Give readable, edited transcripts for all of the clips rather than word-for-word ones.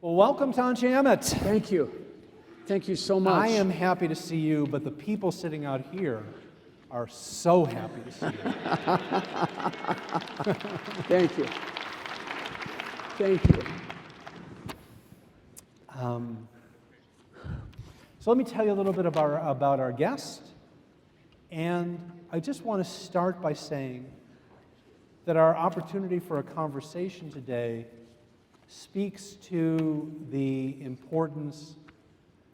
Well, welcome, Townsham. Thank you. Thank you so much. I am happy to see you, but the people sitting out here are so happy to see you. Thank you. Thank you. So let me tell you a little bit about our guest. And I just want to start by saying that our opportunity for a conversation today speaks to the importance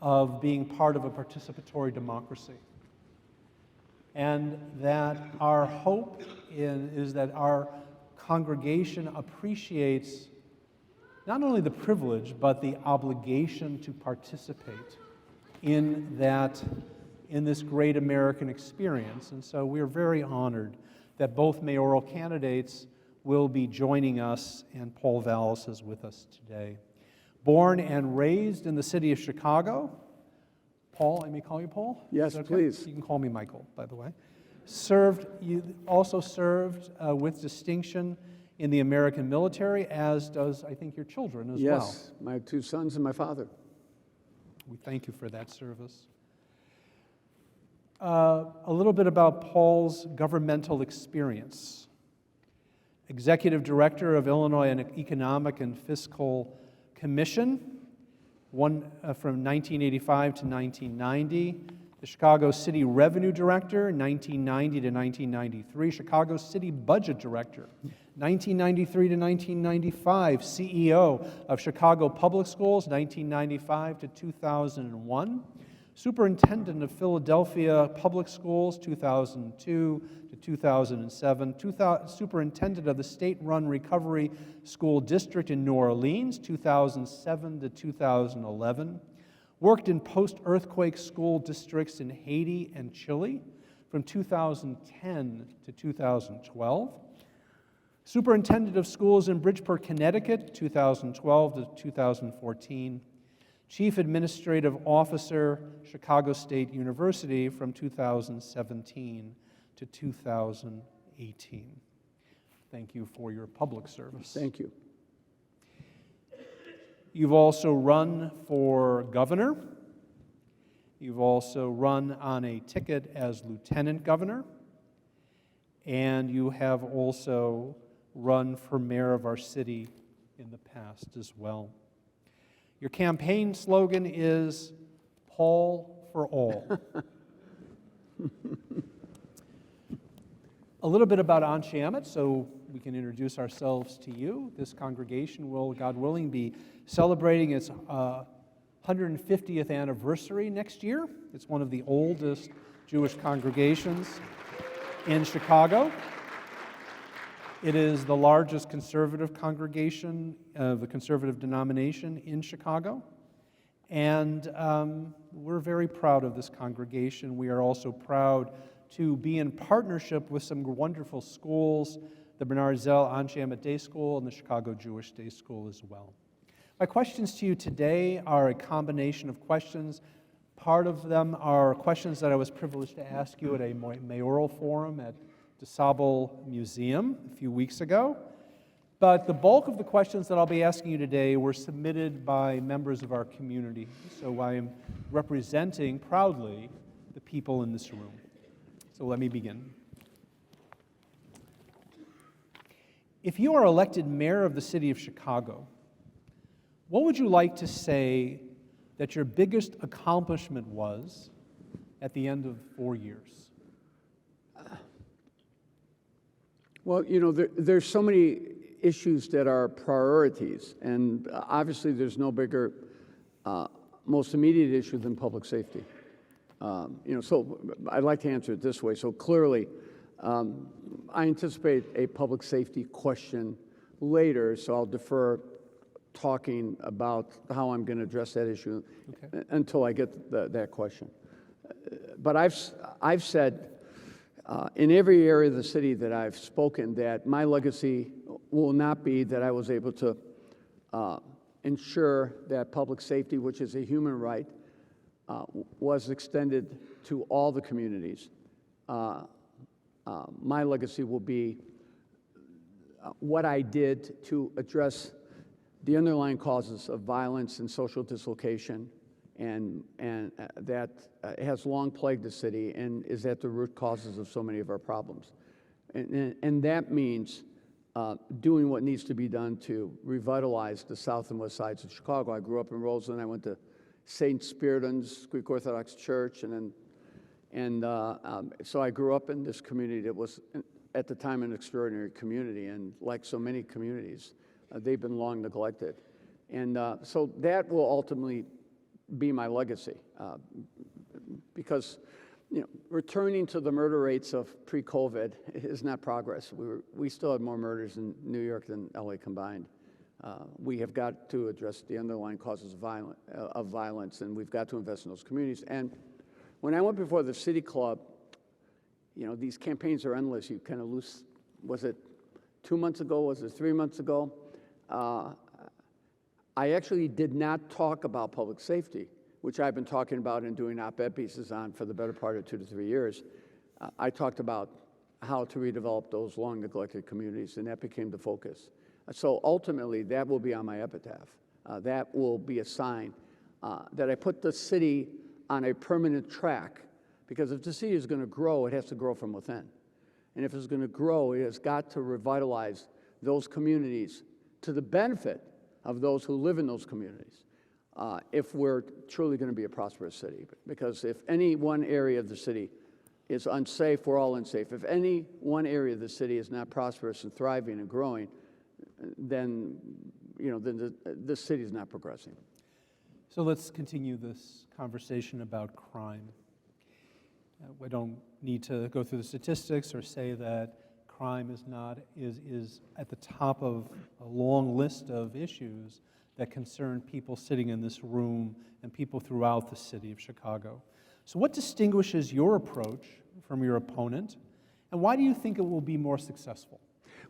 of being part of a participatory democracy. And that our hope is that our congregation appreciates not only the privilege, but the obligation to participate in this great American experience. And so we're very honored that both mayoral candidates will be joining us, and Paul Vallas is with us today. Born and raised in the city of Chicago, Paul, I may call you Paul? Yes, okay? please. You can call me Michael, by the way. You also served with distinction in the American military, as does, I think, your children as well. Yes, my two sons and my father. We thank you for that service. A little bit about Paul's governmental experience. Executive Director of Illinois Economic and Fiscal Commission, from 1985 to 1990. The Chicago City Revenue Director, 1990 to 1993. Chicago City Budget Director, 1993 to 1995. CEO of Chicago Public Schools, 1995 to 2001. Superintendent of Philadelphia Public Schools, 2002 to 2007. Superintendent of the state-run Recovery School District in New Orleans, 2007 to 2011. Worked in post-earthquake school districts in Haiti and Chile from 2010 to 2012. Superintendent of schools in Bridgeport, Connecticut, 2012 to 2014. Chief Administrative Officer, Chicago State University from 2017 to 2018. Thank you for your public service. Thank you. You've also run for governor. You've also run on a ticket as lieutenant governor. And you have also run for mayor of our city in the past as well. Your campaign slogan is Paul for All. A little bit about Anshe Emmett, so we can introduce ourselves to you. This congregation will, God willing, be celebrating its 150th anniversary next year. It's one of the oldest Jewish congregations in Chicago. It is the largest conservative congregation of the conservative denomination in Chicago. And we're very proud of this congregation. We are also proud to be in partnership with some wonderful schools, the Bernard Zell Anshe Emmett Day School and the Chicago Jewish Day School as well. My questions to you today are a combination of questions. Part of them are questions that I was privileged to ask you at a mayoral forum at DeSable Museum a few weeks ago. But the bulk of the questions that I'll be asking you today were submitted by members of our community. So I am representing proudly the people in this room. So let me begin. If you are elected mayor of the city of Chicago, what would you like to say that your biggest accomplishment was at the end of 4 years? Well, you know, there's so many issues that are priorities, and obviously there's no bigger, most immediate issue than public safety. So I'd like to answer it this way. So clearly, I anticipate a public safety question later, so I'll defer talking about how I'm going to address that issue until I get that question. But I've said in every area of the city that I've spoken that my legacy will not be that I was able to ensure that public safety, which is a human right, was extended to all the communities. My legacy will be what I did to address the underlying causes of violence and social dislocation, and that has long plagued the city and is at the root causes of so many of our problems. And that means doing what needs to be done to revitalize the south and west sides of Chicago. I grew up in Roseland. I went to St. Spiridon's Greek Orthodox Church, so I grew up in this community that was, at the time, an extraordinary community. And like so many communities, they've been long neglected. And so that will ultimately be my legacy, because returning to the murder rates of pre-COVID is not progress. We still have more murders in New York than LA combined. We have got to address the underlying causes of violence, and we've got to invest in those communities. And when I went before the City Club, these campaigns are endless. You kind of lose, was it 2 months ago? Was it 3 months ago? I actually did not talk about public safety, which I've been talking about and doing op-ed pieces on for the better part of 2 to 3 years. I talked about how to redevelop those long neglected communities, and that became the focus. So ultimately, that will be on my epitaph. That will be a sign that I put the city on a permanent track, because if the city is going to grow, it has to grow from within. And if it's going to grow, it has got to revitalize those communities to the benefit of those who live in those communities, if we're truly going to be a prosperous city. Because if any one area of the city is unsafe, we're all unsafe. If any one area of the city is not prosperous and thriving and growing, then the city is not progressing. So let's continue this conversation about crime. We don't need to go through the statistics or say that crime is at the top of a long list of issues that concern people sitting in this room and people throughout the city of Chicago. So what distinguishes your approach from your opponent, and why do you think it will be more successful?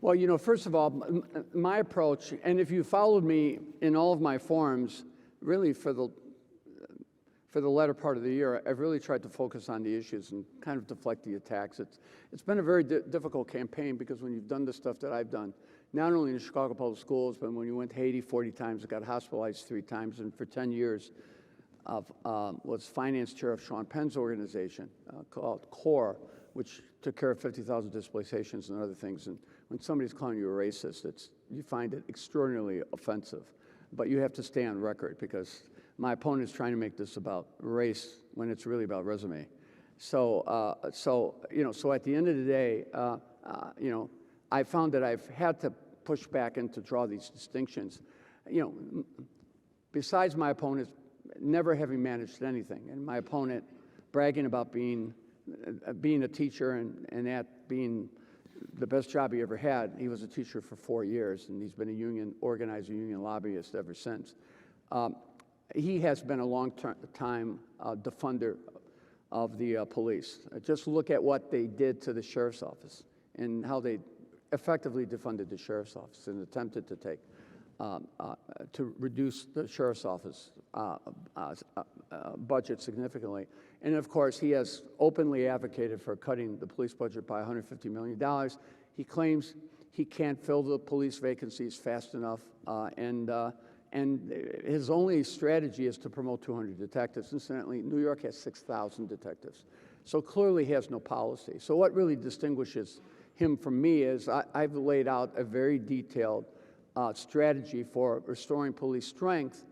Well, first of all, my approach, and if you followed me in all of my forums, really for the latter part of the year, I've really tried to focus on the issues and kind of deflect the attacks. It's been a very difficult campaign, because when you've done the stuff that I've done, not only in the Chicago Public Schools, but when you went to Haiti 40 times, got hospitalized 3 times, and for 10 years was finance chair of Sean Penn's organization called CORE, which took care of 50,000 displacations and other things. And when somebody's calling you a racist, you find it extraordinarily offensive. But you have to stay on record, because my opponent's trying to make this about race when it's really about resume. So at the end of the day, I found that I've had to push back and to draw these distinctions. Besides my opponent never having managed anything, and my opponent bragging about being a teacher and that being the best job he ever had. He was a teacher for 4 years, and he's been a union organizer, union lobbyist ever since. He has been a long-time defender of the police. Just look at what they did to the sheriff's office and how they effectively defunded the sheriff's office and attempted to reduce the sheriff's office budget significantly. And of course, he has openly advocated for cutting the police budget by $150 million. He claims he can't fill the police vacancies fast enough, and his only strategy is to promote 200 detectives. Incidentally, New York has 6,000 detectives. So clearly he has no policy. So what really distinguishes him from me is I've laid out a very detailed strategy for restoring police strength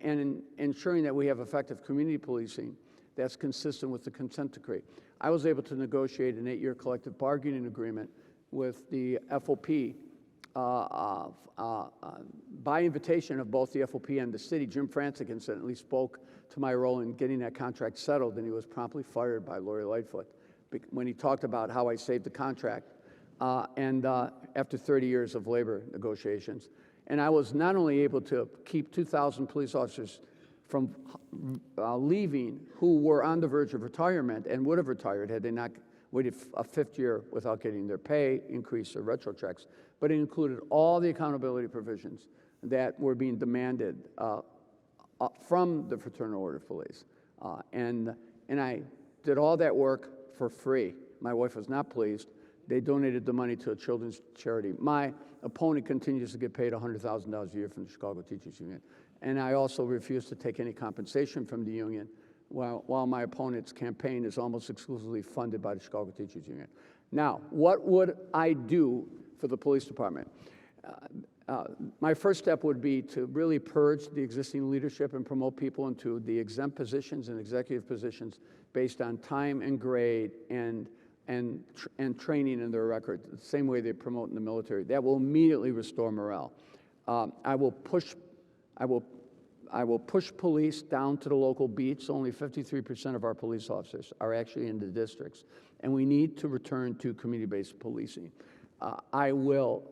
and ensuring that we have effective community policing that's consistent with the consent decree. I was able to negotiate an 8-year collective bargaining agreement with the FOP by invitation of both the FOP and the city. Jim Francis incidentally spoke to my role in getting that contract settled, and he was promptly fired by Lori Lightfoot when he talked about how I saved the contract after 30 years of labor negotiations. And I was not only able to keep 2,000 police officers from leaving who were on the verge of retirement and would have retired had they not waited a 5th year without getting their pay increase or retro checks, but it included all the accountability provisions that were being demanded from the Fraternal Order of Police. And I did all that work for free. My wife was not pleased. They donated the money to a children's charity. My opponent continues to get paid $100,000 a year from the Chicago Teachers Union. And I also refuse to take any compensation from the union while my opponent's campaign is almost exclusively funded by the Chicago Teachers Union. Now, what would I do for the police department? My first step would be to really purge the existing leadership and promote people into the exempt positions and executive positions based on time and grade and training in their record, the same way they promote in the military. That will immediately restore morale. I will push police down to the local beats. Only 53% of our police officers are actually in the districts, and we need to return to community-based policing. I will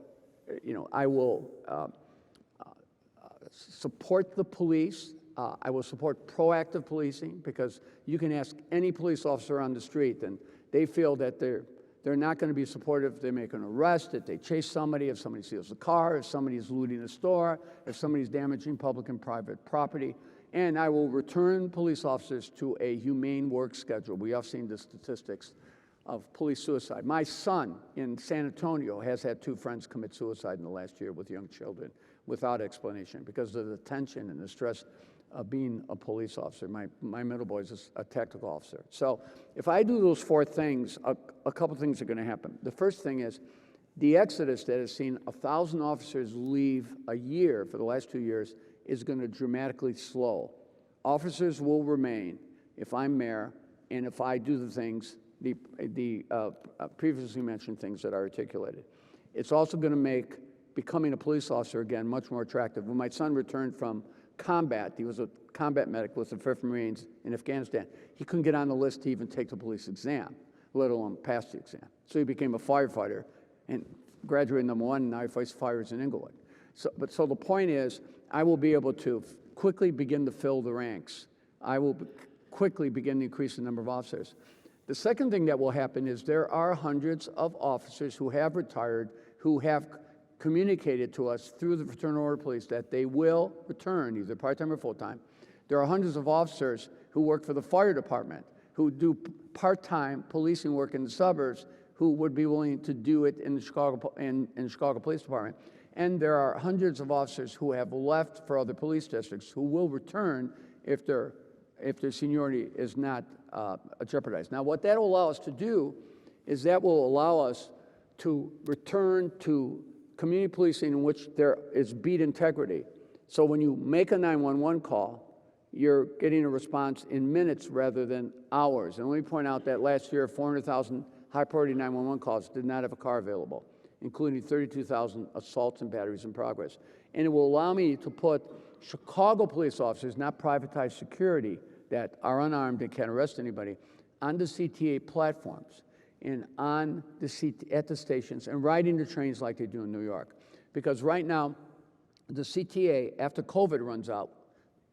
support the police. I will support proactive policing, because you can ask any police officer on the street, and they feel that they're not going to be supportive if they make an arrest, if they chase somebody, if somebody steals a car, if somebody's looting a store, if somebody's damaging public and private property. And I will return police officers to a humane work schedule. We have seen the statistics of police suicide. My son in San Antonio has had 2 friends commit suicide in the last year with young children without explanation because of the tension and the stress of being a police officer. My middle boy is a tactical officer. So if I do those 4 things, a couple things are going to happen. The first thing is the exodus that has seen 1,000 officers leave a year for the last 2 years is going to dramatically slow. Officers will remain if I'm mayor and if I do the things, the previously mentioned things that I articulated. It's also going to make becoming a police officer again much more attractive. When my son returned from combat, he was a combat medic with the 5th Marines in Afghanistan. He couldn't get on the list to even take the police exam, let alone pass the exam. So he became a firefighter and graduated #1, and now he fights fires in Inglewood. So the point is, I will be able to quickly begin to fill the ranks. I will quickly begin to increase the number of officers. The second thing that will happen is there are hundreds of officers who have retired, who have communicated to us through the Fraternal Order Police that they will return, either part-time or full-time. There are hundreds of officers who work for the fire department, who do part-time policing work in the suburbs, who would be willing to do it in the Chicago Police Department. And there are hundreds of officers who have left for other police districts who will return if their seniority is not jeopardized. Now, what that will allow us to do is that will allow us to return to community policing in which there is beat integrity. So when you make a 911 call, you're getting a response in minutes rather than hours. And let me point out that last year, 400,000 high-priority 911 calls did not have a car available, including 32,000 assaults and batteries in progress. And it will allow me to put Chicago police officers, not privatized security, that are unarmed and can't arrest anybody, on the CTA platforms and at the stations and riding the trains like they do in New York. Because right now, the CTA, after COVID runs out,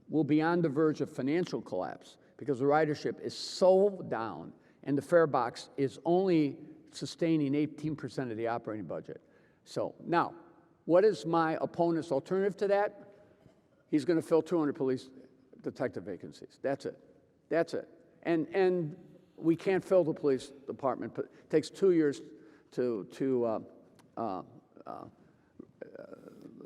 will be on the verge of financial collapse because the ridership is so down and the fare box is only sustaining 18% of the operating budget. So now, what is my opponent's alternative to that? He's going to fill 200 police detective vacancies. That's it. That's it. And we can't fill the police department. But it takes 2 years to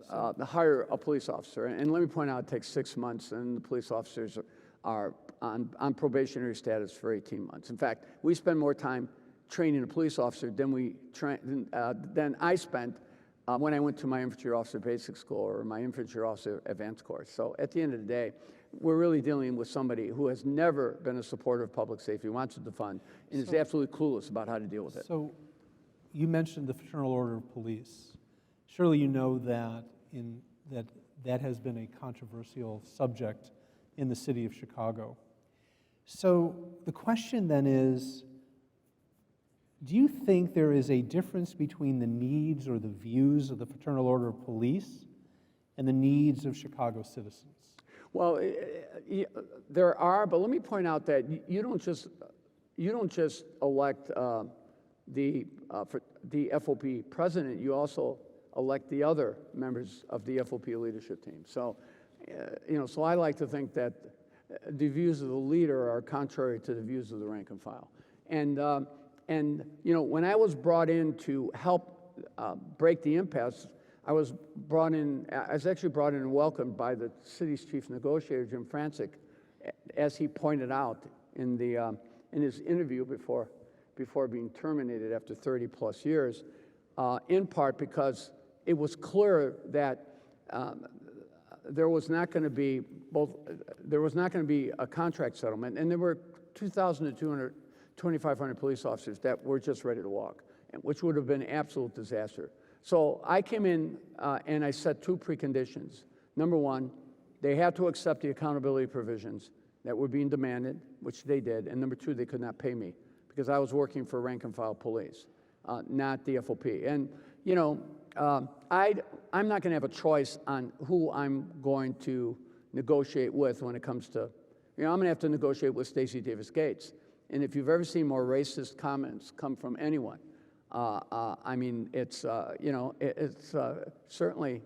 hire a police officer. And let me point out, it takes 6 months, and the police officers are on probationary status for 18 months. In fact, we spend more time training a police officer than I spent when I went to my infantry officer basic school or my infantry officer advanced course. So at the end of the day, we're really dealing with somebody who has never been a supporter of public safety, wants to defund, and is absolutely clueless about how to deal with it. So you mentioned the Fraternal Order of Police. Surely you know that that has been a controversial subject in the city of Chicago. So the question then is, do you think there is a difference between the needs or the views of the Fraternal Order of Police and the needs of Chicago citizens? Well, there are, but let me point out that you don't just elect the FOP president. You also elect the other members of the FOP leadership team. So, so I like to think that the views of the leader are contrary to the views of the rank and file. And when I was brought in to help break the impasse, I was actually brought in and welcomed by the city's chief negotiator, Jim Francic, as he pointed out in his interview before being terminated after 30 plus years, in part because it was clear that there was not going to be a contract settlement, and there were 2,200, 2,500 police officers that were just ready to walk, which would have been an absolute disaster. So I came in and I set two preconditions. Number one, they had to accept the accountability provisions that were being demanded, which they did. And number two, they could not pay me because I was working for rank and file police, not the FOP. And, you know, I'm not going to have a choice on who I'm going to negotiate with when it comes to, you know, I'm going to have to negotiate with Stacey Davis Gates. And if you've ever seen more racist comments come from anyone, I mean, it's, you know, it's certainly,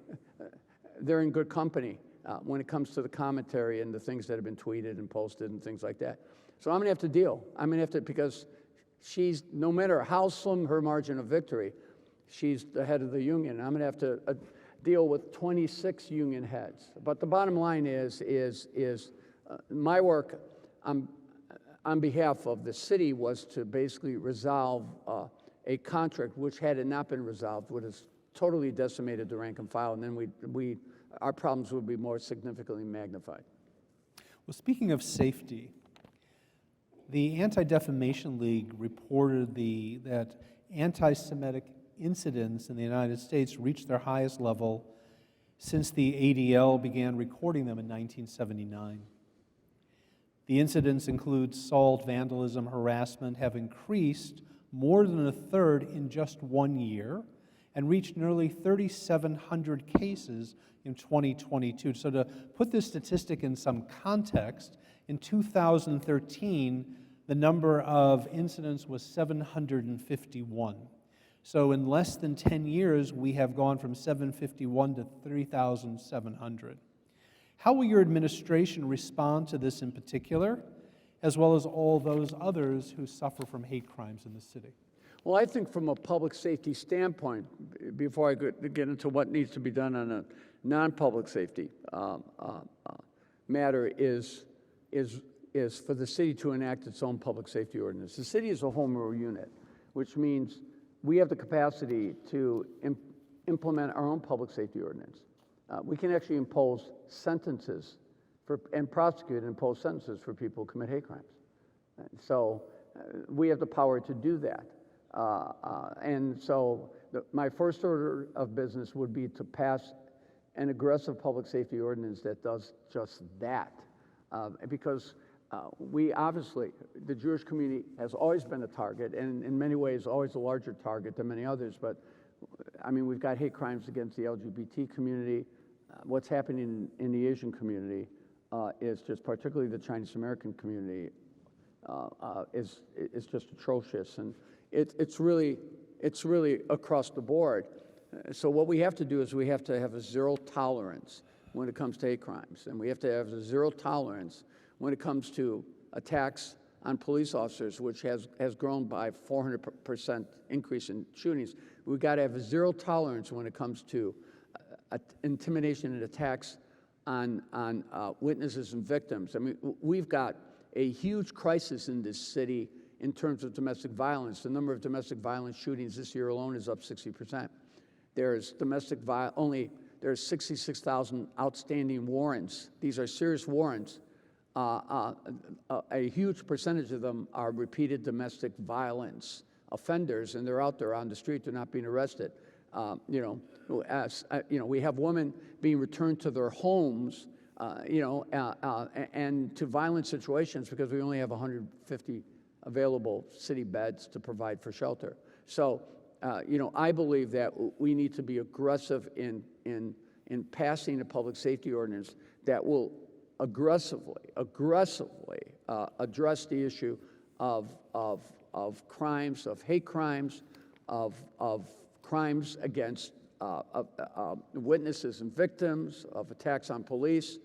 they're in good company when it comes to the commentary and the things that have been tweeted and posted and things like that. So I'm going to have to deal. I'm going to have to, because she's, no matter how slim her margin of victory, she's the head of the union. I'm going to have to deal with 26 union heads. But the bottom line is my work on behalf of the city was to basically resolve a contract which, had it not been resolved, would have totally decimated the rank and file, and then our problems would be more significantly magnified. Well, speaking of safety, the Anti-Defamation League reported that anti-Semitic incidents in the United States reached their highest level since the ADL began recording them in 1979. The incidents include assault, vandalism, harassment, have increased more than a third in just 1 year and reached nearly 3,700 cases in 2022. So to put this statistic in some context, in 2013, the number of incidents was 751. So in less than 10 years, we have gone from 751 to 3,700. How will your administration respond to this in particular, as well as all those others who suffer from hate crimes in the city? Well, I think from a public safety standpoint, before I get into what needs to be done on a non-public safety matter, is for the city to enact its own public safety ordinance. The city is a home rule unit, which means we have the capacity to implement our own public safety ordinance. We can actually impose sentences and prosecute and impose sentences for people who commit hate crimes. So we have the power to do that. And so my first order of business would be to pass an aggressive public safety ordinance that does just that. Because we obviously, the Jewish community has always been a target, and in many ways always a larger target than many others, but I mean, we've got hate crimes against the LGBT community. What's happening in the Asian community is just, particularly the Chinese American community, is just atrocious, and it's really across the board. So what we have to do is we have to have a zero tolerance when it comes to hate crimes, and we have to have a zero tolerance when it comes to attacks on police officers, which has grown by 400% increase in shootings. We've got to have a zero tolerance when it comes to intimidation and attacks on witnesses and victims. I mean, we've got a huge crisis in this city in terms of domestic violence. The number of domestic violence shootings this year alone is up 60%. There's there's 66,000 outstanding warrants. These are serious warrants. A huge percentage of them are repeated domestic violence offenders, and they're out there on the street. They're not being arrested. We have women being returned to their homes, and to violent situations because we only have 150 available city beds to provide for shelter. So, I believe that we need to be aggressive in passing a public safety ordinance that will aggressively address the issue of crimes, of hate crimes, of crimes against witnesses and victims, of attacks on police.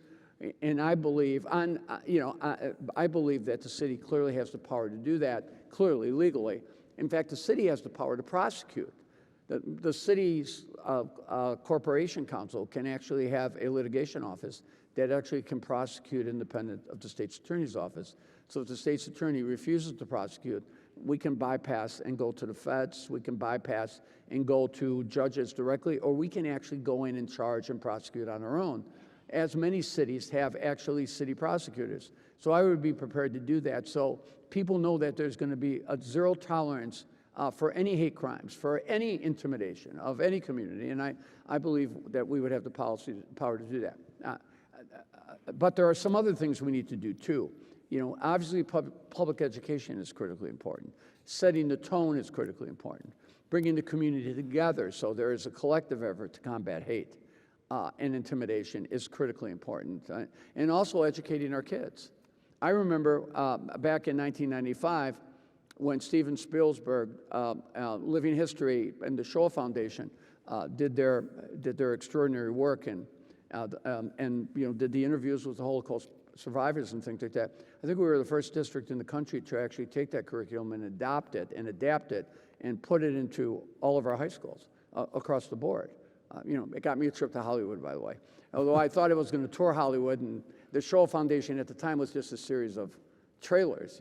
And I believe I believe that the city clearly has the power to do that, clearly, legally. In fact, the city has the power to prosecute. The city's corporation council can actually have a litigation office that actually can prosecute independent of the state's attorney's office. So if the state's attorney refuses to prosecute, we can bypass and go to the feds, we can bypass and go to judges directly, or we can actually go in and charge and prosecute on our own, as many cities have actually city prosecutors. So I would be prepared to do that. So people know that there's going to be a zero tolerance for any hate crimes, for any intimidation of any community, and I believe that we would have the power to do that. But there are some other things we need to do too. Obviously public education is critically important. Setting the tone is critically important. Bringing the community together so there is a collective effort to combat hate and intimidation is critically important. And also educating our kids. I remember back in 1995 when Steven Spielberg, Living History and the Shoah Foundation did their extraordinary work and did the interviews with the Holocaust survivors and things like that. I think we were the first district in the country to actually take that curriculum and adopt it and adapt it and put it into all of our high schools across the board. It got me a trip to Hollywood, by the way. Although I thought it was going to tour Hollywood, and the Shoah Foundation at the time was just a series of trailers,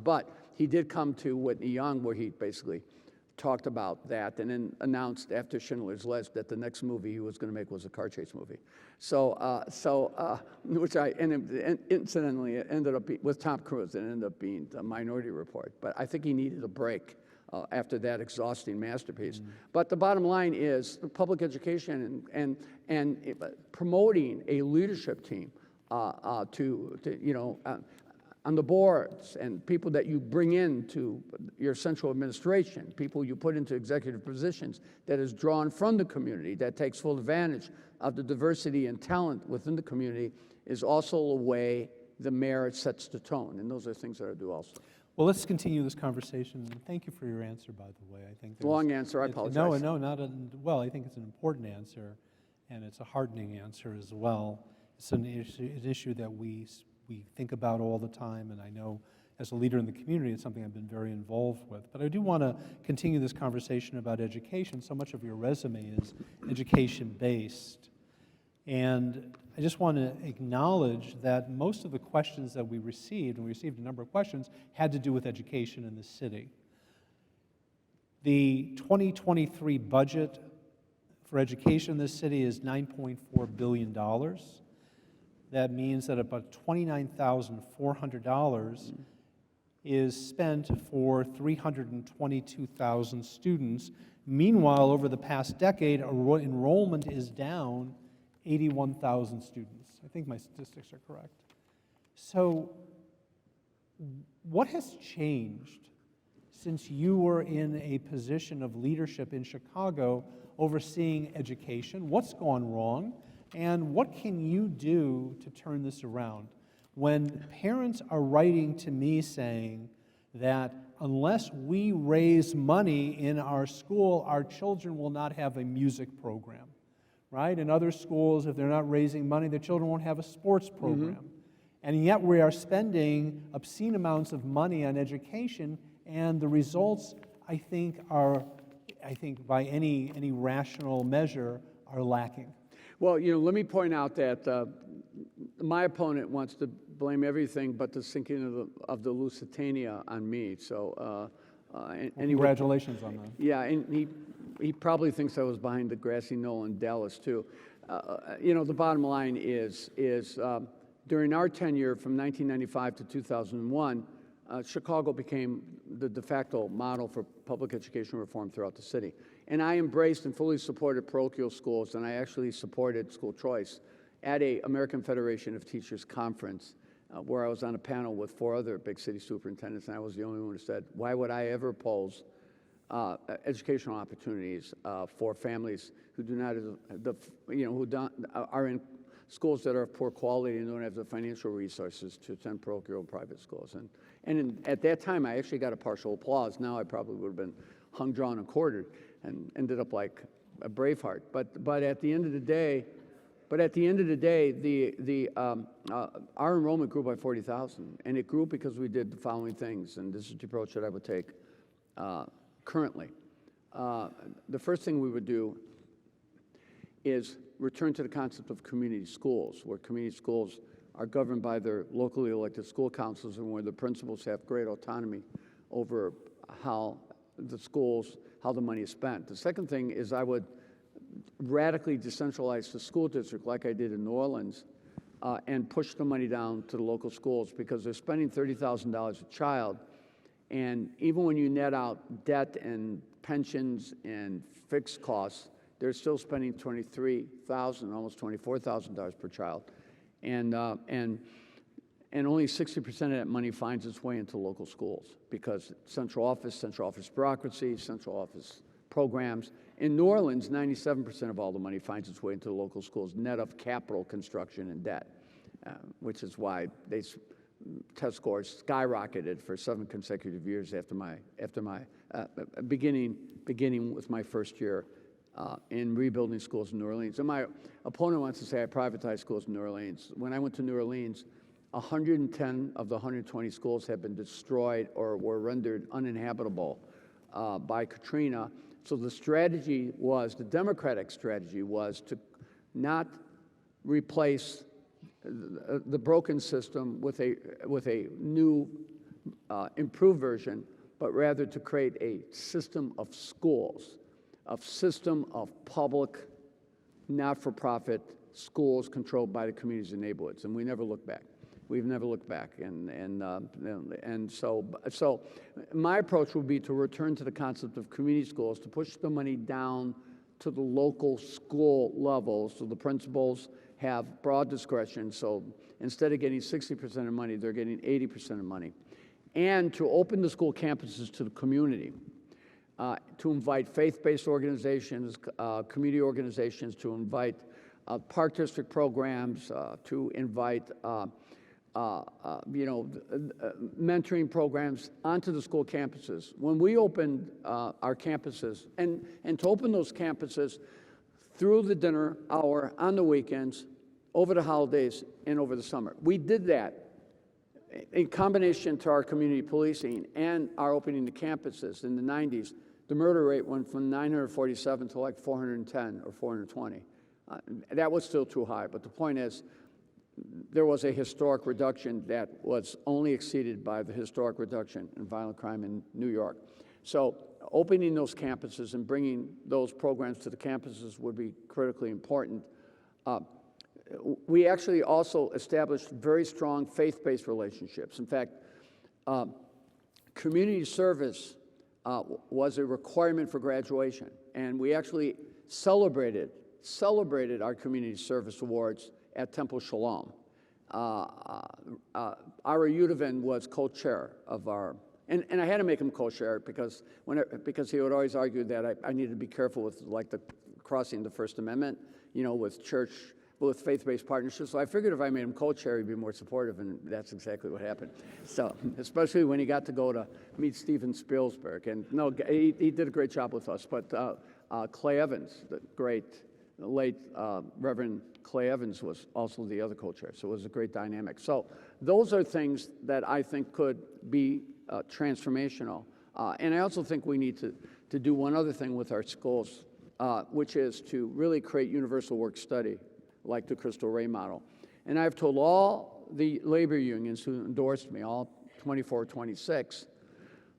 but he did come to Whitney Young, where he basically talked about that and then announced after Schindler's List that the next movie he was going to make was a car chase movie. Which incidentally it ended up with Tom Cruise, it ended up being the Minority Report. But I think he needed a break after that exhausting masterpiece. But the bottom line is the public education and promoting a leadership team on the boards and people that you bring into your central administration, people you put into executive positions that is drawn from the community, that takes full advantage of the diversity and talent within the community, is also a way the mayor sets the tone. And those are things that I do also. Well, let's continue this conversation. Thank you for your answer, by the way. I think long answer, I apologize. No, not well, I think it's an important answer, and it's a heartening answer as well. It's an issue that we think about all the time, and I know as a leader in the community, it's something I've been very involved with. But I do want to continue this conversation about education. So much of your resume is education-based. And I just want to acknowledge that most of the questions that we received, and we received a number of questions, had to do with education in the city. The 2023 budget for education in this city is $9.4 billion. That means that about $29,400 is spent for 322,000 students. Meanwhile, over the past decade, enrollment is down 81,000 students. I think my statistics are correct. So what has changed since you were in a position of leadership in Chicago overseeing education? What's gone wrong? And what can you do to turn this around? When parents are writing to me saying that unless we raise money in our school, our children will not have a music program, right? In other schools, if they're not raising money, their children won't have a sports program. And yet we are spending obscene amounts of money on education, and the results, I think, by any rational measure, are lacking. Well, let me point out that my opponent wants to blame everything but the sinking of the Lusitania on me. So, congratulations on that. Yeah, and he probably thinks I was behind the grassy knoll in Dallas too. The bottom line is during our tenure from 1995 to 2001, Chicago became the de facto model for public education reform throughout the city. And I embraced and fully supported parochial schools, and I actually supported school choice at a American Federation of Teachers conference where I was on a panel with 4 other big city superintendents, and I was the only one who said, why would I ever oppose educational opportunities for families who do not, are in schools that are of poor quality and don't have the financial resources to attend parochial private schools. And at that time, I actually got a partial applause. Now I probably would have been hung, drawn, and quartered and ended up like a Braveheart. But at the end of the day, our enrollment grew by 40,000, and it grew because we did the following things, and this is the approach that I would take currently. the first thing we would do is return to the concept of community schools, where community schools are governed by their locally elected school councils and where the principals have great autonomy over how the money is spent. The second thing is I would radically decentralize the school district like I did in New Orleans and push the money down to the local schools because they're spending $30,000 a child. And even when you net out debt and pensions and fixed costs, they're still spending $23,000, almost $24,000 per child. And only 60% of that money finds its way into local schools because central office bureaucracy, central office programs. In New Orleans, 97% of all the money finds its way into the local schools, net of capital construction and debt, which is why test scores skyrocketed for 7 consecutive years after my beginning with my first year in rebuilding schools in New Orleans. And my opponent wants to say I privatized schools in New Orleans. When I went to New Orleans, 110 of the 120 schools had been destroyed or were rendered uninhabitable by Katrina. So the Democratic strategy was to not replace the broken system with a new, improved version, but rather to create a system of schools, a system of public, not-for-profit schools controlled by the communities and neighborhoods, and we never looked back. We've never looked back, and so my approach would be to return to the concept of community schools, to push the money down to the local school level, so the principals have broad discretion. So instead of getting 60% of money, they're getting 80% of money, and to open the school campuses to the community, to invite faith-based organizations, community organizations, to invite park district programs, to invite mentoring programs onto the school campuses. When we opened our campuses, and to open those campuses through the dinner hour on the weekends, over the holidays, and over the summer. We did that in combination to our community policing and our opening the campuses in the 90s. The murder rate went from 947 to like 410 or 420. That was still too high, but the point is, there was a historic reduction that was only exceeded by the historic reduction in violent crime in New York. So opening those campuses and bringing those programs to the campuses would be critically important. We actually also established very strong faith-based relationships. In fact, community service was a requirement for graduation, and we actually celebrated our community service awards at Temple Shalom. Ira Udovan was co-chair of our, and I had to make him co-chair because he would always argue that I needed to be careful with like the crossing the First Amendment, with faith-based partnerships. So I figured if I made him co-chair, he'd be more supportive, and that's exactly what happened. So, especially when he got to go to meet Steven Spielberg, and no, he did a great job with us. But Clay Evans, the late Reverend Clay Evans, was also the other co-chair, so it was a great dynamic. So those are things that I think could be transformational. And I also think we need to do one other thing with our schools, which is to really create universal work study, like the Crystal Ray model. And I've told all the labor unions who endorsed me, all 24, 26,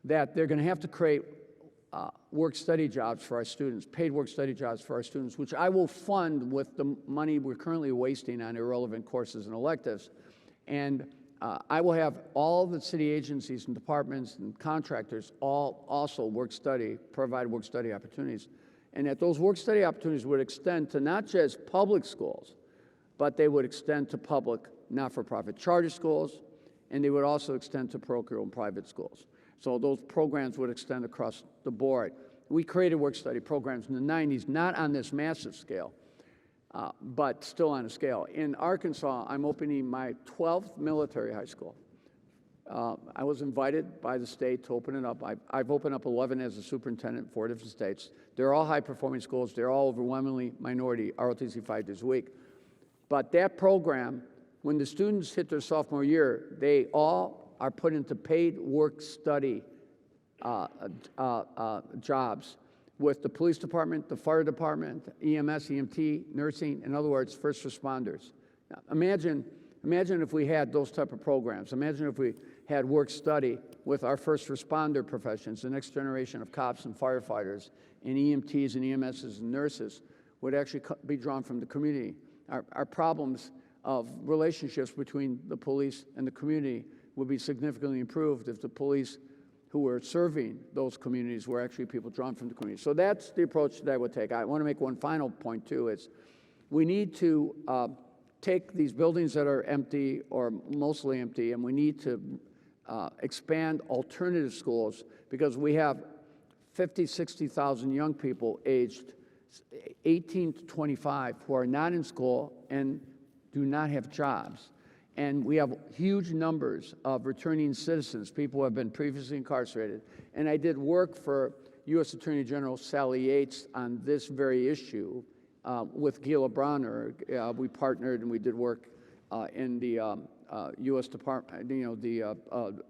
that they're going to have to create work-study jobs for our students, paid work-study jobs for our students, which I will fund with the money we're currently wasting on irrelevant courses and electives. And I will have all the city agencies and departments and contractors all also provide work-study opportunities. And that those work-study opportunities would extend to not just public schools, but they would extend to public, not-for-profit charter schools, and they would also extend to parochial and private schools. So those programs would extend across the board. We created work-study programs in the 90s, not on this massive scale, but still on a scale. In Arkansas, I'm opening my 12th military high school. I was invited by the state to open it up. I've opened up 11 as a superintendent in 4 different states. They're all high-performing schools. They're all overwhelmingly minority, ROTC 5 days a week. But that program, when the students hit their sophomore year, they all are put into paid work-study jobs with the police department, the fire department, EMS, EMT, nursing, in other words, first responders. Now, imagine if we had those type of programs. Imagine if we had work-study with our first responder professions, the next generation of cops and firefighters, and EMTs and EMSs and nurses would actually be drawn from the community. Our problems of relationships between the police and the community would be significantly improved if the police who were serving those communities were actually people drawn from the community. So that's the approach that I would take. I want to make one final point, too, is we need to take these buildings that are empty or mostly empty, and we need to expand alternative schools, because we have 50, 60,000 young people aged 18 to 25 who are not in school and do not have jobs. And we have huge numbers of returning citizens, people who have been previously incarcerated. And I did work for U.S. Attorney General Sally Yates on this very issue with Gila Bronner. We partnered and we did work in the U.S. Department, the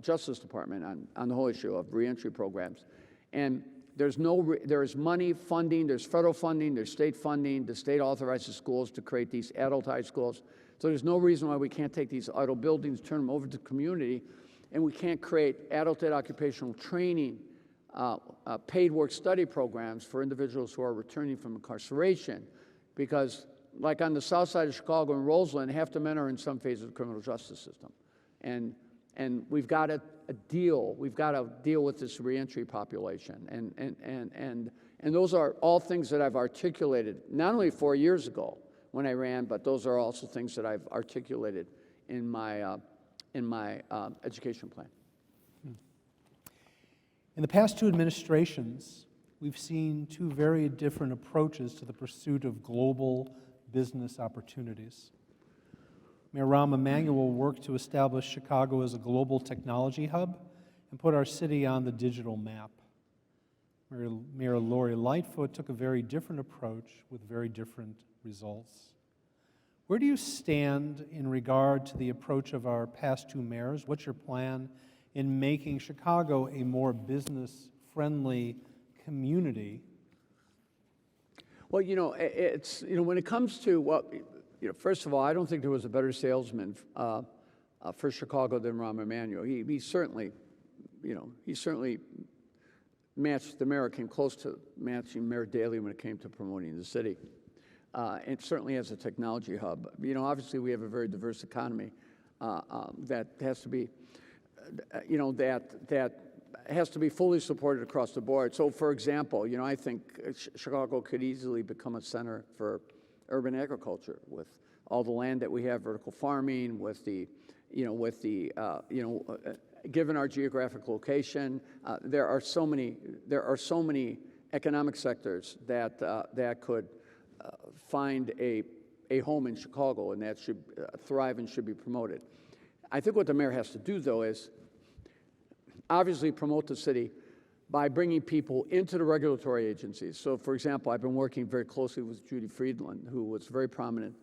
Justice Department on the whole issue of reentry programs. And there is money, funding, there's federal funding, there's state funding. The state authorizes schools to create these adult high schools. So there's no reason why we can't take these idle buildings, turn them over to the community, and we can't create adult ed occupational training, paid work study programs for individuals who are returning from incarceration. Because like on the south side of Chicago and Roseland, half the men are in some phase of the criminal justice system. And we've got to deal with this reentry population. And those are all things that I've articulated, not only 4 years ago when I ran, but those are also things that I've articulated in my education plan. In the past two administrations, we've seen two very different approaches to the pursuit of global business opportunities. Mayor Rahm Emanuel worked to establish Chicago as a global technology hub and put our city on the digital map. Mayor Lori Lightfoot took a very different approach with very different results. Where do you stand in regard to the approach of our past two mayors? What's your plan in making Chicago a more business-friendly community? Well, it's when it comes to first of all, I don't think there was a better salesman for Chicago than Rahm Emanuel. He certainly matched the mayor, came close to matching Mayor Daley when it came to promoting the city. And certainly as a technology hub. Obviously we have a very diverse economy that has to be, that has to be fully supported across the board. So, for example, I think Chicago could easily become a center for urban agriculture with all the land that we have, vertical farming, given our geographic location, there are so many economic sectors that could find a home in Chicago, and that should thrive and should be promoted. I think what the mayor has to do, though, is obviously promote the city by bringing people into the regulatory agencies. So, for example, I've been working very closely with Judy Friedland, who was very prominent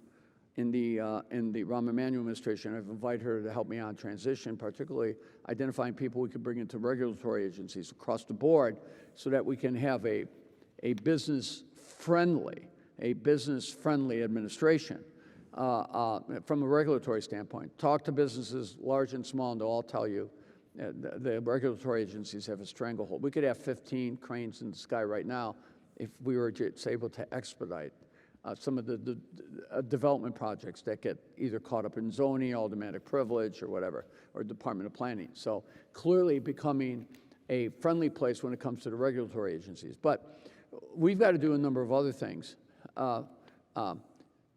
in the Rahm Emanuel administration. I've invited her to help me on transition, particularly identifying people we could bring into regulatory agencies across the board so that we can have a business-friendly administration from a regulatory standpoint. Talk to businesses, large and small, and they'll all tell you the regulatory agencies have a stranglehold. We could have 15 cranes in the sky right now if we were just able to expedite some of the development projects that get either caught up in zoning, automatic privilege, or whatever, or Department of Planning. So clearly becoming a friendly place when it comes to the regulatory agencies. But we've got to do a number of other things.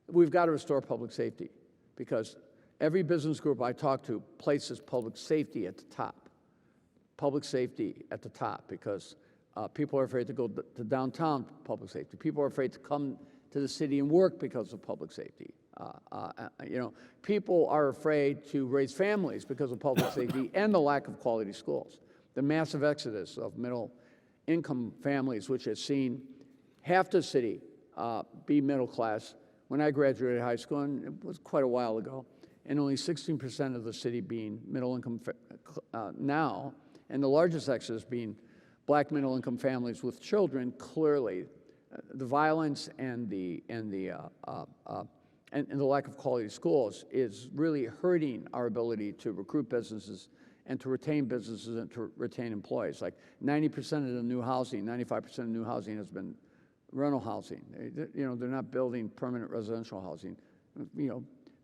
We've got to restore public safety, because every business group I talk to places public safety at the top. Public safety at the top, because people are afraid to go to downtown public safety. People are afraid to come to the city and work because of public safety. People are afraid to raise families because of public safety and the lack of quality schools. The massive exodus of middle-income families, which has seen half the city be middle class. When I graduated high school, and it was quite a while ago, and only 16% of the city being middle income now, and the largest exodus being Black middle-income families with children, clearly, the violence and the lack of quality schools is really hurting our ability to recruit businesses and to retain businesses and to retain employees. Like 90% of the new housing, 95% of new housing has been rental housing. They're not building permanent residential housing.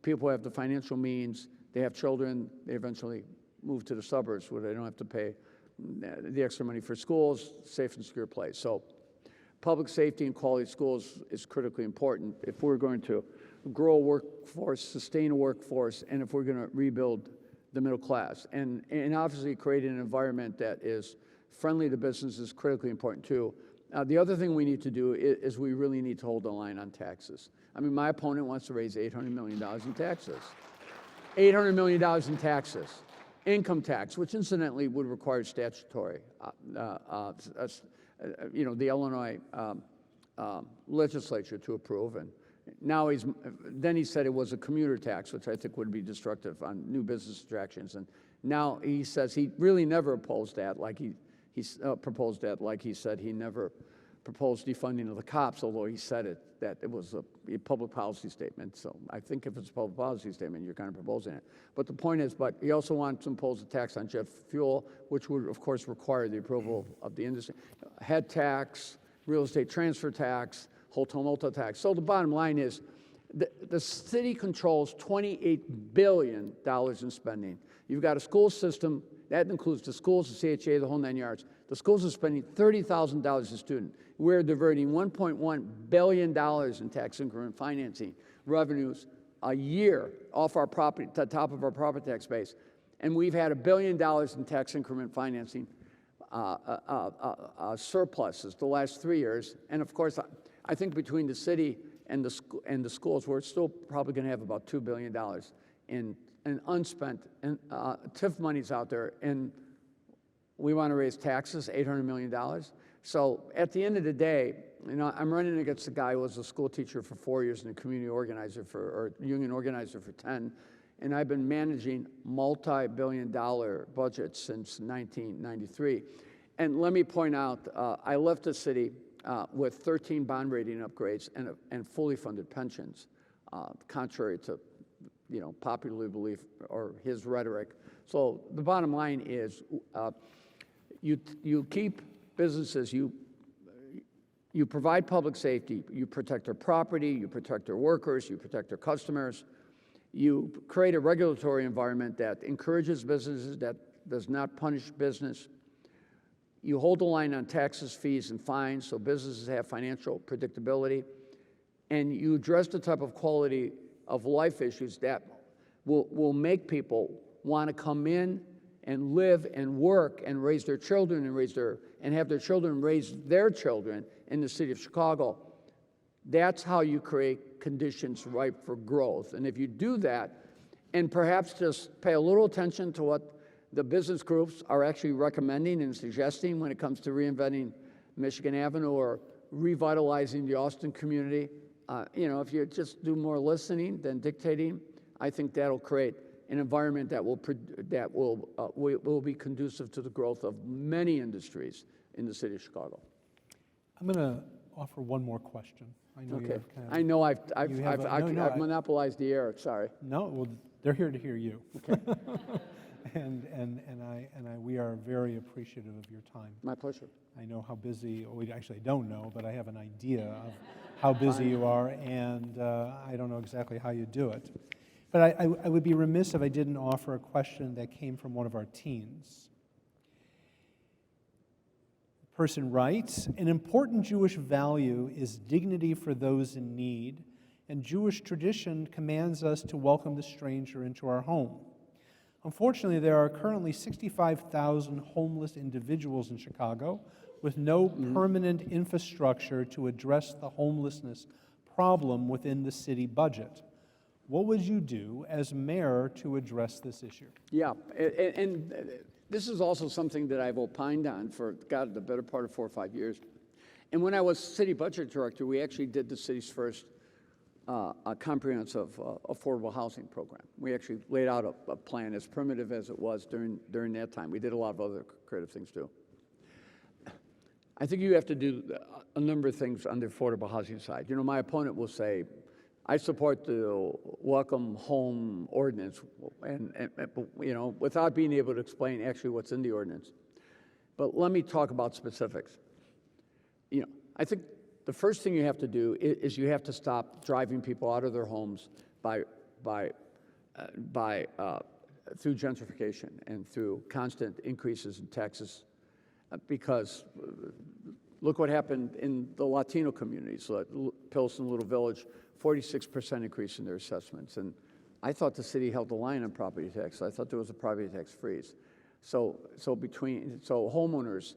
People have the financial means, they have children, they eventually move to the suburbs where they don't have to pay the extra money for schools, safe and secure place. So public safety and quality schools is critically important if we're going to grow a workforce, sustain a workforce, and if we're going to rebuild the middle class. And obviously creating an environment that is friendly to business is critically important too. The other thing we need to do is we really need to hold the line on taxes. I mean, my opponent wants to raise $800 million in taxes. $800 million in taxes. Income tax, which incidentally would require statutory. The Illinois legislature to approve. And now then he said it was a commuter tax, which I think would be destructive on new business attractions. And now he says he really never opposed that, like he proposed that, like he said he never proposed defunding of the cops, although he said that it was a public policy statement. So I think if it's a public policy statement, you're kind of proposing it. But the point is, but he also wants to impose a tax on jet fuel, which would, of course, require the approval of the industry. Head tax, real estate transfer tax, hotel motel tax. So the bottom line is the city controls $28 billion in spending. You've got a school system, that includes the schools, the CHA, the whole 9 yards. The schools are spending $30,000 a student. We're diverting $1.1 billion in tax increment financing revenues a year off our property, to the top of our property tax base. And we've had $1 billion in tax increment financing surpluses the last 3 years. And of course, I think between the city and the schools, we're still probably going to have about $2 billion in unspent TIF monies out there. And we want to raise taxes, $800 million. So at the end of the day, I'm running against a guy who was a school teacher for 4 years and a community organizer or union organizer for 10. And I've been managing multi-billion-dollar budgets since 1993. And let me point out, I left the city with 13 bond rating upgrades and fully funded pensions, contrary to popular belief or his rhetoric. So the bottom line is, you keep businesses, you provide public safety, you protect their property, you protect their workers, you protect their customers, you create a regulatory environment that encourages businesses, that does not punish business. You hold the line on taxes, fees, and fines so businesses have financial predictability, and you address the type of quality of life issues that will make people want to come in and live and work and raise their children and have their children raise their children in the city of Chicago. That's how you create conditions ripe for growth. And if you do that, and perhaps just pay a little attention to what the business groups are actually recommending and suggesting when it comes to reinventing Michigan Avenue or revitalizing the Austin community, if you just do more listening than dictating, I think that'll create an environment that will be conducive to the growth of many industries in the city of Chicago. I'm going to offer one more question. I know Okay. I know I've monopolized the air. Sorry. No, well, they're here to hear you. Okay. and we are very appreciative of your time. My pleasure. I know how busy. Well, actually, I don't know, but I have an idea of how busy you are, and I don't know exactly how you do it. But I would be remiss if I didn't offer a question that came from one of our teens. The person writes, an important Jewish value is dignity for those in need, and Jewish tradition commands us to welcome the stranger into our home. Unfortunately, there are currently 65,000 homeless individuals in Chicago with no permanent infrastructure to address the homelessness problem within the city budget. What would you do as mayor to address this issue? Yeah, and this is also something that I've opined on for, God, the better part of 4 or 5 years. And when I was city budget director, we actually did the city's first comprehensive affordable housing program. We actually laid out a plan as primitive as it was during that time. We did a lot of other creative things too. I think you have to do a number of things on the affordable housing side. You know, my opponent will say, I support the welcome home ordinance, and you know, without being able to explain actually what's in the ordinance. But let me talk about specifics. You know, I think the first thing you have to do is you have to stop driving people out of their homes through gentrification and through constant increases in taxes, because look what happened in the Latino communities, like Pilsen Little Village, 46% increase in their assessments. And I thought the city held the line on property tax. I thought there was a property tax freeze. So homeowners,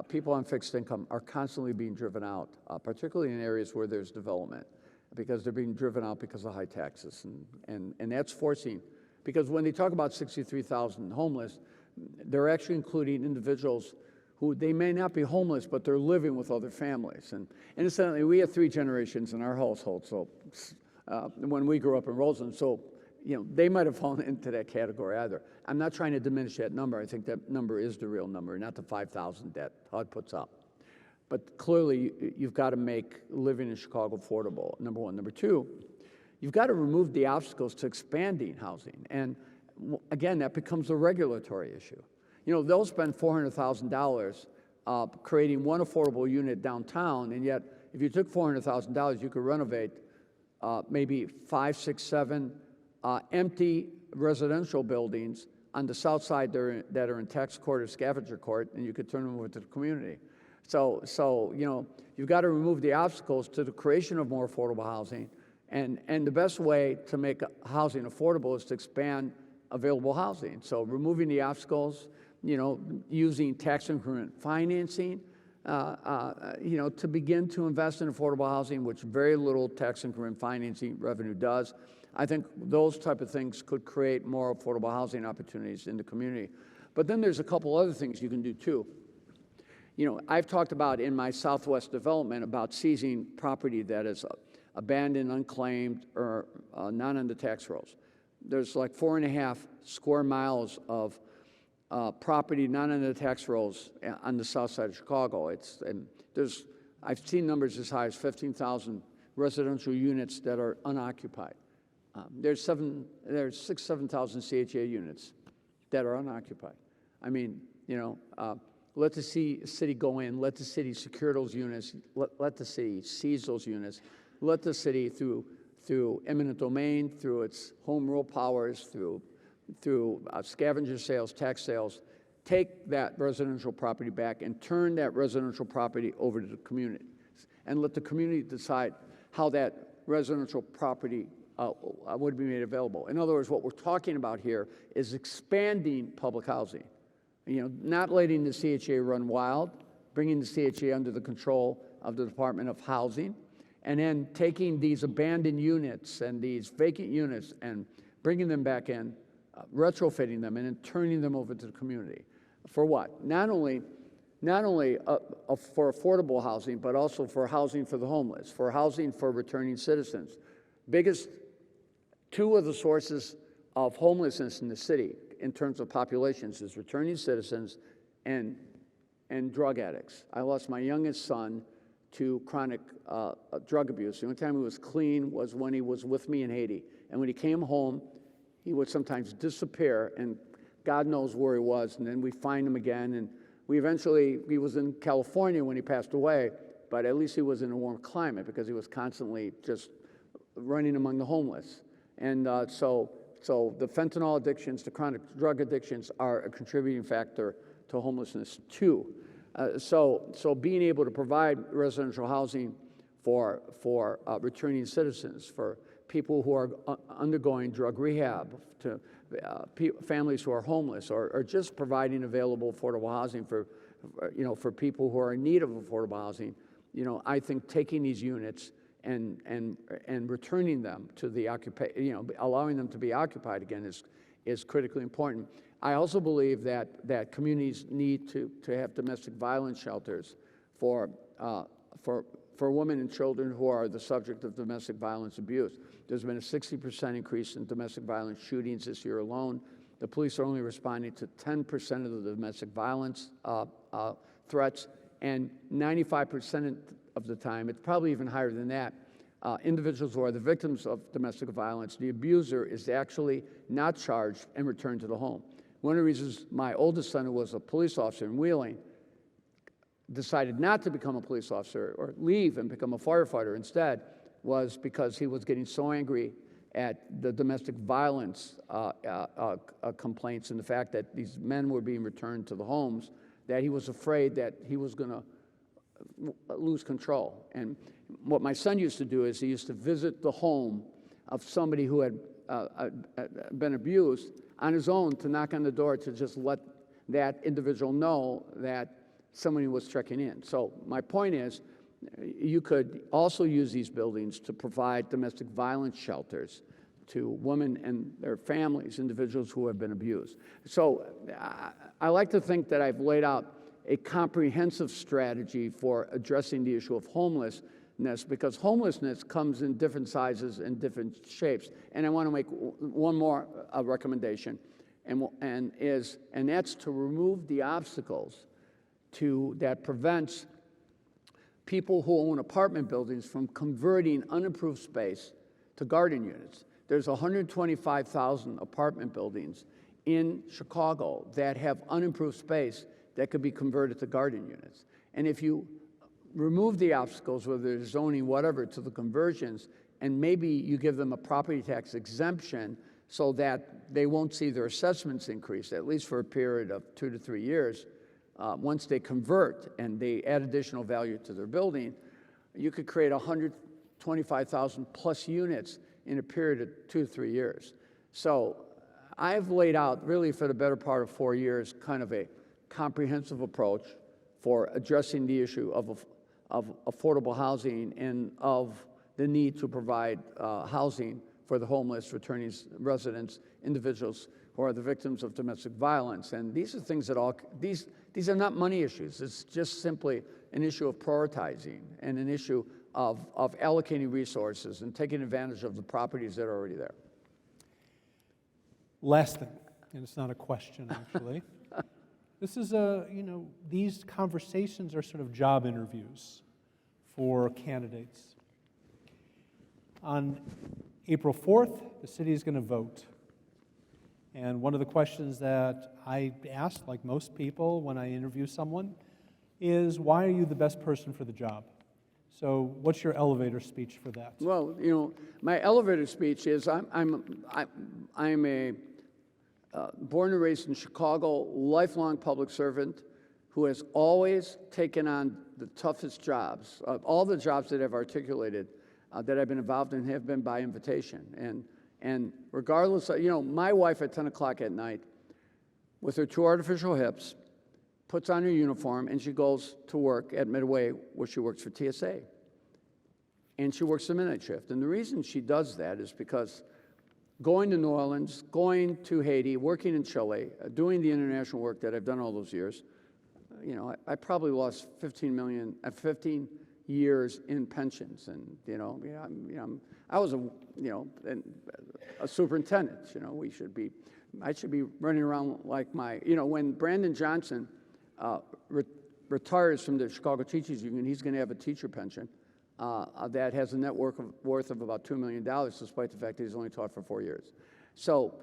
people on fixed income are constantly being driven out, particularly in areas where there's development, because they're being driven out because of high taxes. And that's forcing, because when they talk about 63,000 homeless, they're actually including individuals who they may not be homeless, but they're living with other families. And incidentally, we have 3 generations in our household, so when we grew up in Roseland, so you know, they might have fallen into that category either. I'm not trying to diminish that number. I think that number is the real number, not the 5,000 that HUD puts up. But clearly, you've got to make living in Chicago affordable, number one. Number two, you've got to remove the obstacles to expanding housing. And again, that becomes a regulatory issue. You know, they'll spend $400,000 creating one affordable unit downtown, and yet if you took $400,000, you could renovate maybe 5, 6, 7 empty residential buildings on the south side that are in tax court or scavenger court, and you could turn them over to the community. So you know, you've got to remove the obstacles to the creation of more affordable housing, and the best way to make housing affordable is to expand available housing. So removing the obstacles, you know, using tax increment financing, you know, to begin to invest in affordable housing, which very little tax increment financing revenue does. I think those type of things could create more affordable housing opportunities in the community. But then there's a couple other things you can do too. You know, I've talked about in my Southwest development about seizing property that is abandoned, unclaimed, or not on the tax rolls. There's like 4.5 square miles of property not on the tax rolls on the south side of Chicago. I've seen numbers as high as 15,000 residential units that are unoccupied. There's 6,000, 7,000 CHA units that are unoccupied. I mean, you know, let the city go in, let the city secure those units, let the city seize those units, let the city through eminent domain, through its home rule powers, through scavenger sales, tax sales, take that residential property back and turn that residential property over to the community, and let the community decide how that residential property would be made available. In other words, what we're talking about here is expanding public housing. You know, not letting the CHA run wild, bringing the CHA under the control of the Department of Housing, and then taking these abandoned units and these vacant units and bringing them back in, retrofitting them, and then turning them over to the community. For what? Not only for affordable housing, but also for housing for the homeless, for housing for returning citizens. Two of the sources of homelessness in the city in terms of populations is returning citizens and drug addicts. I lost my youngest son to chronic drug abuse. The only time he was clean was when he was with me in Haiti. And when he came home, he would sometimes disappear, and God knows where he was, and then we find him again. And he was in California when he passed away, but at least he was in a warm climate because he was constantly just running among the homeless. And so the fentanyl addictions, the chronic drug addictions are a contributing factor to homelessness too. So being able to provide residential housing for returning citizens, for people who are undergoing drug rehab, to families who are homeless, or just providing available affordable housing for people who are in need of affordable housing. You know, I think taking these units and returning them to the allowing them to be occupied again is critically important. I also believe that communities need to have domestic violence shelters for women and children who are the subject of domestic violence abuse. There's been a 60% increase in domestic violence shootings this year alone. The police are only responding to 10% of the domestic violence threats, And 95% of the time, it's probably even higher than that, individuals who are the victims of domestic violence, the abuser is actually not charged and returned to the home. One of the reasons my oldest son, who was a police officer in Wheeling, decided not to become a police officer or leave and become a firefighter instead was because he was getting so angry at the domestic violence complaints and the fact that these men were being returned to the homes that he was afraid that he was going to lose control. And what my son used to do is he used to visit the home of somebody who had been abused on his own, to knock on the door to just let that individual know that somebody was checking in. So my point is, you could also use these buildings to provide domestic violence shelters to women and their families, individuals who have been abused. So I like to think that I've laid out a comprehensive strategy for addressing the issue of homelessness, because homelessness comes in different sizes and different shapes. And I want to make one more recommendation, and that's to remove the obstacles that prevents people who own apartment buildings from converting unimproved space to garden units. There's 125,000 apartment buildings in Chicago that have unimproved space that could be converted to garden units. And if you remove the obstacles, whether it's zoning, whatever, to the conversions, and maybe you give them a property tax exemption so that they won't see their assessments increase, at least for a period of 2 to 3 years, once they convert and they add additional value to their building, you could create 125,000 plus units in a period of 2 to 3 years. So I've laid out, really for the better part of 4 years, kind of a comprehensive approach for addressing the issue of affordable housing and of the need to provide housing for the homeless, returning residents, individuals who are the victims of domestic violence. And these are things that these are not money issues. It's just simply an issue of prioritizing and an issue of allocating resources and taking advantage of the properties that are already there. Last thing, and it's not a question actually. This is these conversations are sort of job interviews for candidates. On April 4th, the city is going to vote. And one of the questions that I ask, like most people when I interview someone, is why are you the best person for the job? So what's your elevator speech for that? Well, my elevator speech is I'm a born and raised in Chicago, lifelong public servant who has always taken on the toughest jobs. All the jobs that I've articulated that I've been involved in have been by invitation. And regardless of, my wife at 10 o'clock at night, with her 2 artificial hips, puts on her uniform and she goes to work at Midway, where she works for TSA. And she works the midnight shift. And the reason she does that is because going to New Orleans, going to Haiti, working in Chile, doing the international work that I've done all those years, I probably lost 15 years in pensions. And, I was a superintendent. I should be running around like when Brandon Johnson retires from the Chicago Teachers Union, he's going to have a teacher pension that has a net worth of about $2 million, despite the fact that he's only taught for 4 years. So,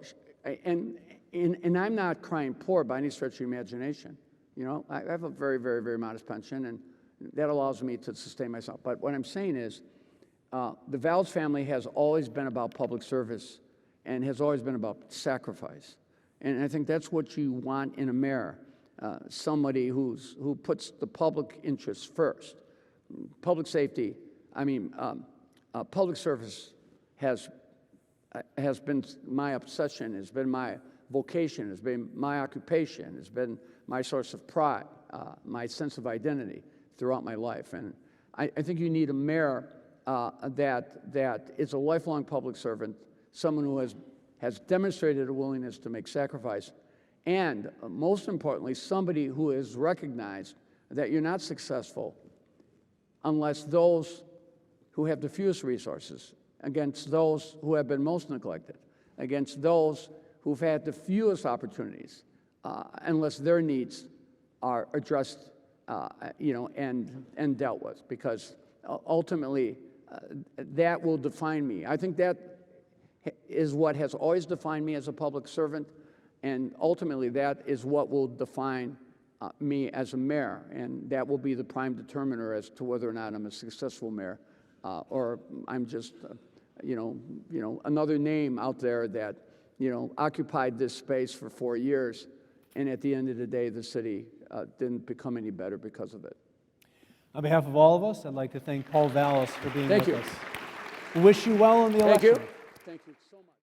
and I'm not crying poor by any stretch of the imagination. I have a very, very, very modest pension, and that allows me to sustain myself. But what I'm saying is, the Vallas family has always been about public service and has always been about sacrifice. And I think that's what you want in a mayor, somebody who puts the public interest first. Public safety, public service has been my obsession, has been my vocation, has been my occupation, has been my source of pride, my sense of identity throughout my life. And I think you need a mayor that is a lifelong public servant, someone who has demonstrated a willingness to make sacrifice, and most importantly, somebody who has recognized that you're not successful unless those who have the fewest resources, against those who have been most neglected, against those who've had the fewest opportunities, unless their needs are addressed you know, and dealt with, because ultimately that will define me. I think that is what has always defined me as a public servant, and ultimately that is what will define me as a mayor, and that will be the prime determiner as to whether or not I'm a successful mayor, or I'm just, you know, another name out there that, you know, occupied this space for 4 years, and at the end of the day, the city didn't become any better because of it. On behalf of all of us, I'd like to thank Paul Vallas for being Thank with you. us. We wish you well in the Thank election. you. Thank you.